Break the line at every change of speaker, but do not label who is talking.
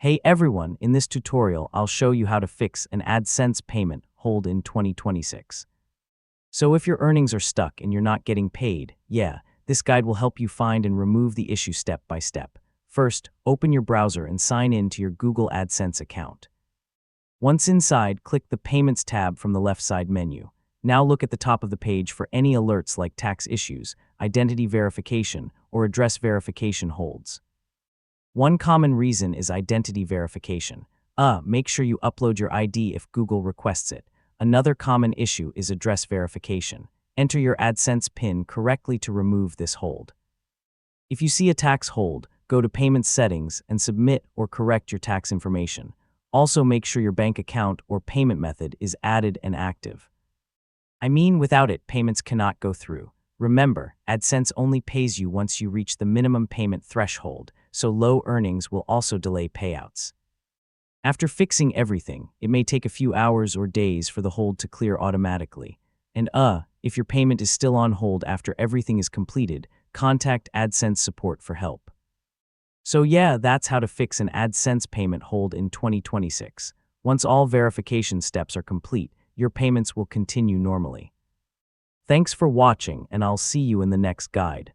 Hey everyone, in this tutorial I'll show you how to fix an AdSense payment hold in 2026. So if your earnings are stuck and you're not getting paid, this guide will help you find and remove the issue step by step. First, open your browser and sign in to your Google AdSense account. Once inside, click the Payments tab from the left side menu. Now look at the top of the page for any alerts like tax issues, identity verification, or address verification holds. One common reason is identity verification. Make sure you upload your ID if Google requests it. Another common issue is address verification. Enter your AdSense PIN correctly to remove this hold. If you see a tax hold, go to Payment Settings and submit or correct your tax information. Also make sure your bank account or payment method is added and active. Without it, payments cannot go through. Remember, AdSense only pays you once you reach the minimum payment threshold, so low earnings will also delay payouts. After fixing everything, it may take a few hours or days for the hold to clear automatically. And if your payment is still on hold after everything is completed, contact AdSense support for help. So that's how to fix an AdSense payment hold in 2026. Once all verification steps are complete, your payments will continue normally. Thanks for watching, and I'll see you in the next guide.